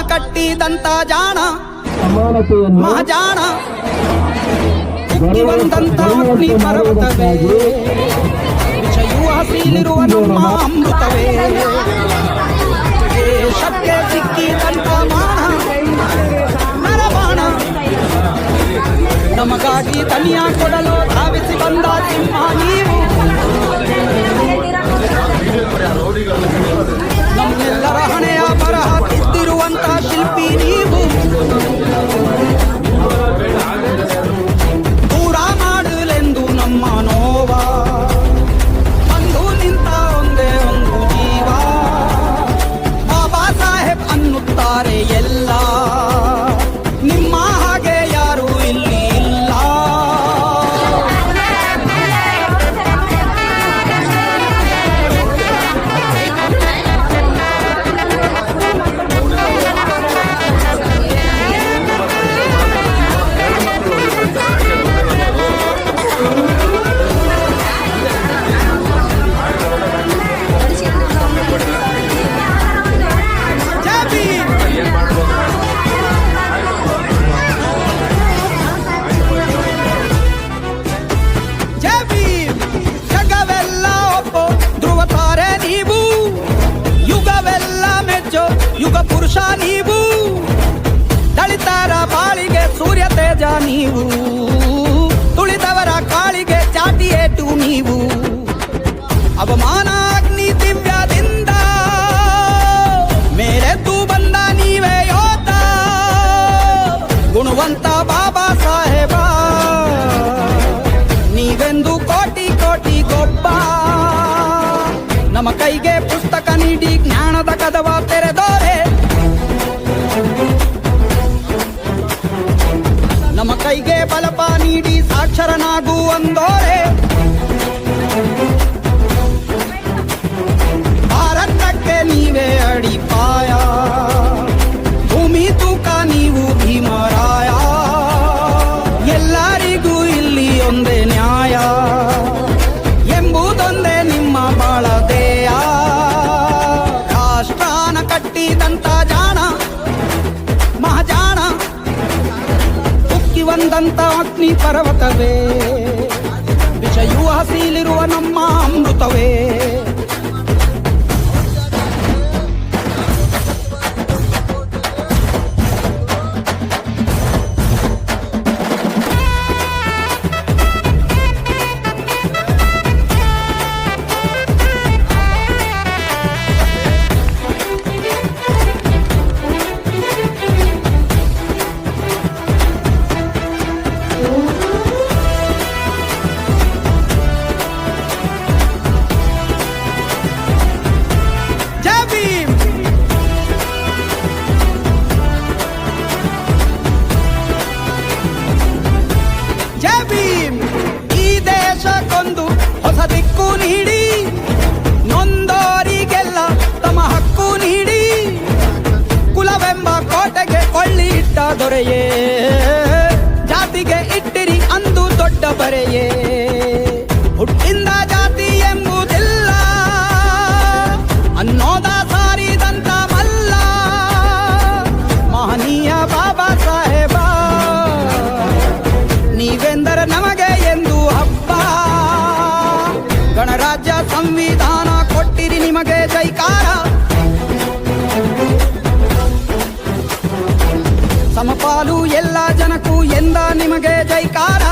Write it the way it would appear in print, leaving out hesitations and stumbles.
ಕಟ್ಟಿದಂತ ಜಾಣ ಮಹಾಜಾಣ ಉಕ್ಕಿ ಬಂದಂತ ಅಗ್ನಿ ಪರ್ವತವೇ ವಿಷಯೂ ಹಸಿಲಿರುವ ನಮ್ಮ ಅಮೃತವೇ ದೇಶಕ್ಕೆ ಸಿಕ್ಕಿದಂತ ನರಬಾಣ ನಮಗಾಗಿ ತನಿಯ ಕೊಡಲು ಧಾವಿಸಿ ಬಂದ ಸಿಂಹ ನೀವು ನಮ್ಮೆಲ್ಲರ ಹಣೆಯ ಬರಹ ತಿದ್ದಿರುವಂತ ಶಿಲ್ಪಿ ನೀವು ದೂರ ಮಾಡಲೆಂದು ನಮ್ಮ ನೋವ ಬಂದು ನಿಂತ ಒಂದೇ ಒಂದು ಜೀವ ಬಾಬಾ ಸಾಹೇಬ್ ಅನ್ನುತ್ತಾರೆ ಎಲ್ಲ ನಿಮ್ಮ ಹಾಗೆ ಯಾರು ಇಲ್ಲಿ ಇಲ್ಲ ಯುಗ ಪುರುಷ ನೀವು ದಲಿತರ ಬಾಳಿಗೆ ಸೂರ್ಯ ತೇಜ ನೀವು ತುಳಿದವರ ಕಾಳಿಗೆ ಚಾಟಿಯೇಟು ನೀವು ಅವಮಾನ ಅಗ್ನಿ ದಿವ್ಯದಿಂದ ಮೇಲೆದ್ದು ಬಂದ ನೀವೇ ಯೋಧ ಗುಣವಂತ ಬಾಬಾ ಸಾಹೇಬ ನೀವೆಂದು ಕೋಟಿ ಕೋಟಿ ಗೊಬ್ಬ ನಮ್ಮ ಕೈಗೆ ಪುಸ್ತಕ ನೀಡಿ ಜ್ಞಾನದ ಕದವ ತೆರೆದೋರೆ ನಮ್ಮ ಕೈಗೆ ಬಲಪ ನೀಡಿ ಸಾಕ್ಷರನಾಗುವಂದೋರೆ ಭಾರತಕ್ಕೆ ನೀವೇ ಅಡಿಪಾಯ ಭೂಮಿ ತೂಕ ನೀವು ಭೀಮರಾಯ ಎಲ್ಲರಿಗೂ ಇಲ್ಲಿ ಒಂದೇ ನ್ಯಾಯ ಎಂಬುದೊಂದೇ ನಿಮ್ಮ ಬಾಳದೇಯ ರಾಷ್ಟ್ರಾನ ಕಟ್ಟಿದಂತ ಜಾಣ ಮಹಾಜಾಣ ಉಕ್ಕಿ ಬಂದಂತ ಅಗ್ನಿ ಪರ್ವತವೇ ವಿಷಯೂ ಹಸಿಲಿರುವ ನಮ್ಮ ಅಮೃತವೇ ಹೊಸ ದಿಕ್ಕು ನೀಡಿ ನೊಂದೋರಿಗೆಲ್ಲ ತಮ್ಮ ಹಕ್ಕು ನೀಡಿ ಕುಲವೆಂಬ ಕೋಟೆಗೆ ಕೊಳ್ಳಿ ಇಟ್ಟ ದೊರೆಯೇ ಜಾತಿಗೆ ಇಟ್ಟಿರಿ ಅಂದು ದೊಡ್ಡ ಬರೆಯೇ ಹುಟ್ಟಿಂದ ಜಾತಿ ಎಂಬುದಿಲ್ಲ ಅನ್ನೋದ ಸಾರಿದಂತ ಮಲ್ಲ ಮಹನೀಯ ಬಾಬಾ ಸಾಹೇಬ ನೀವೆಂದರೆ ನಮಗೆ ಎಂದು ಹಬ್ಬ ಗಣರಾಜ್ಯ ಸಂವಿಧಾನ ಕೊಟ್ಟಿರಿ ನಿಮಗೆ ಜೈಕಾರ ಸಮಪಾಲು ಎಲ್ಲ ಜನಕ್ಕೂ ಎಂದ ನಿಮಗೆ ಜೈಕಾರ